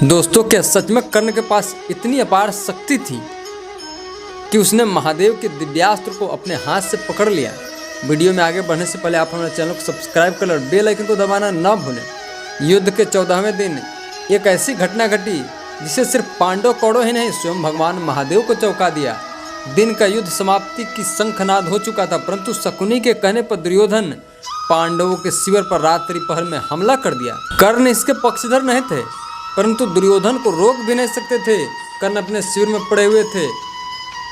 दोस्तों, क्या सच में कर्ण के पास इतनी अपार शक्ति थी कि उसने महादेव के दिव्यास्त्र को अपने हाथ से पकड़ लिया। वीडियो में आगे बढ़ने से पहले आप हमारे चैनल को सब्सक्राइब कर और बेल आइकन को दबाना न भूलें। युद्ध के 14वें दिन एक ऐसी घटना घटी जिसे सिर्फ पांडव कौरव ही नहीं, स्वयं भगवान महादेव को चौंका दिया। दिन का युद्ध समाप्ति की शंखनाद हो चुका था, परंतु शकुनी के कहने पर दुर्योधन पांडवों के शिविर पर रात्रि पहर में हमला कर दिया। कर्ण इसके पक्षधर नहीं थे, परंतु दुर्योधन को रोक भी नहीं सकते थे। कर्ण अपने शिविर में पड़े हुए थे।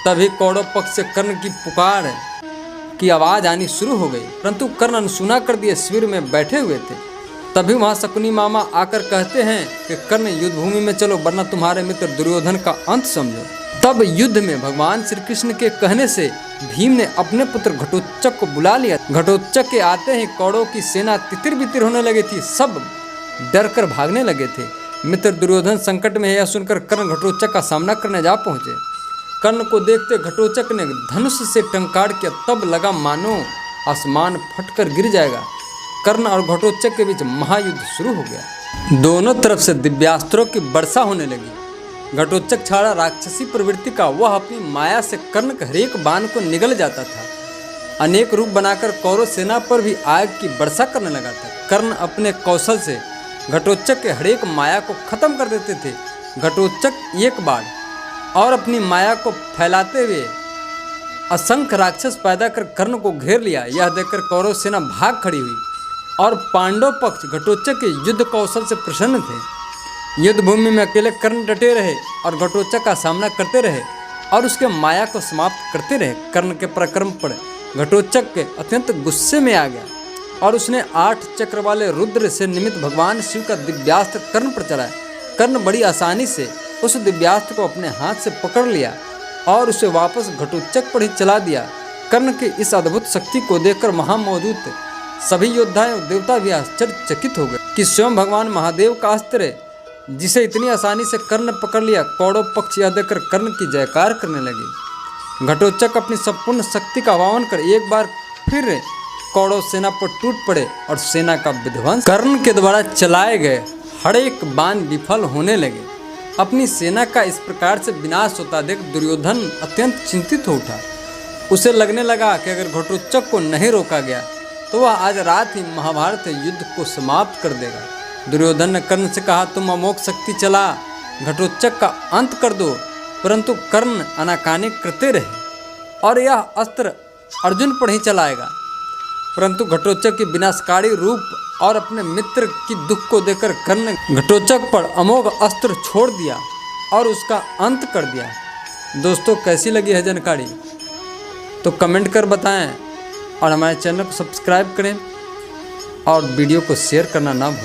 तभी कौरव पक्ष से कर्ण की पुकार की आवाज़ आनी शुरू हो गई, परंतु कर्ण अनसुना कर दिए शिविर में बैठे हुए थे। तभी वहाँ शकुनी मामा आकर कहते हैं कि कर्ण युद्ध भूमि में चलो, वरना तुम्हारे मित्र दुर्योधन का अंत समझो। तब युद्ध में भगवान श्री कृष्ण के कहने से भीम ने अपने पुत्र घटोत्कच को बुला लिया। घटोत्कच के आते ही कौरव की सेना तितिर बितिर होने लगी थी। सब डर कर भागने लगे थे। मित्र दुर्योधन संकट में है, यह सुनकर कर्ण घटोत्कच का सामना करने जा पहुंचे। कर्ण को देखते घटोत्कच ने धनुष से टंकार किया, तब लगा मानो आसमान फटकर गिर जाएगा। कर्ण और घटोत्कच के बीच महायुद्ध शुरू हो गया। दोनों तरफ से दिव्यास्त्रों की वर्षा होने लगी। घटोत्कच छाड़ा राक्षसी प्रवृत्ति का, वह अपनी माया से कर्ण के हरेक बाण को निगल जाता था। अनेक रूप बनाकर कौरव सेना पर भी आग की वर्षा करने लगा था। कर्ण अपने कौशल से घटोत्कच के हरेक माया को खत्म कर देते थे। घटोत्कच एक बार और अपनी माया को फैलाते हुए असंख्य राक्षस पैदा कर कर्ण को घेर लिया। यह देखकर कौरव सेना भाग खड़ी हुई और पांडव पक्ष घटोत्कच के युद्ध कौशल से प्रसन्न थे। युद्ध भूमि में अकेले कर्ण डटे रहे और घटोत्कच का सामना करते रहे और उसके माया को समाप्त करते रहे। कर्ण के पराक्रम पर घटोत्कच के अत्यंत गुस्से में आ गया और उसने 8 चक्र वाले रुद्र से निमित्त भगवान शिव का दिव्यास्त्र कर्ण पर चलाया। कर्ण बड़ी आसानी से उस दिव्यास्त्र को अपने हाथ से पकड़ लिया और उसे वापस घटोत्कच पर ही चला दिया। कर्ण की इस अद्भुत शक्ति को देखकर वहां मौजूद सभी योद्धा और देवता भी आश्चर्यचकित हो गए कि स्वयं भगवान महादेव का अस्त्र जिसे इतनी आसानी से कर्ण ने पकड़ लिया। कौरव पक्ष यह देखकर कर्ण की जयकार करने लगे। घटोत्कच अपनी संपूर्ण शक्ति का आह्वान कर एक बार फिर कौरव सेना पर टूट पड़े और सेना का विध्वंस। कर्ण के द्वारा चलाए गए हर एक बाण विफल होने लगे। अपनी सेना का इस प्रकार से विनाश होता देख दुर्योधन अत्यंत चिंतित हो उठा। उसे लगने लगा कि अगर घटोत्कच को नहीं रोका गया तो वह आज रात ही महाभारत युद्ध को समाप्त कर देगा। दुर्योधन ने कर्ण से कहा, तुम अमोघ शक्ति चला घटोत्कच का अंत कर दो, परंतु कर्ण आनाकानी करते रहे और यह अस्त्र अर्जुन पर ही चलाएगा। परंतु घटोत्कच की विनाशकारी रूप और अपने मित्र की दुख को देखकर कर्ण ने घटोत्कच पर अमोघ अस्त्र छोड़ दिया और उसका अंत कर दिया। दोस्तों, कैसी लगी है जानकारी तो कमेंट कर बताएं और हमारे चैनल को सब्सक्राइब करें और वीडियो को शेयर करना ना भूलें।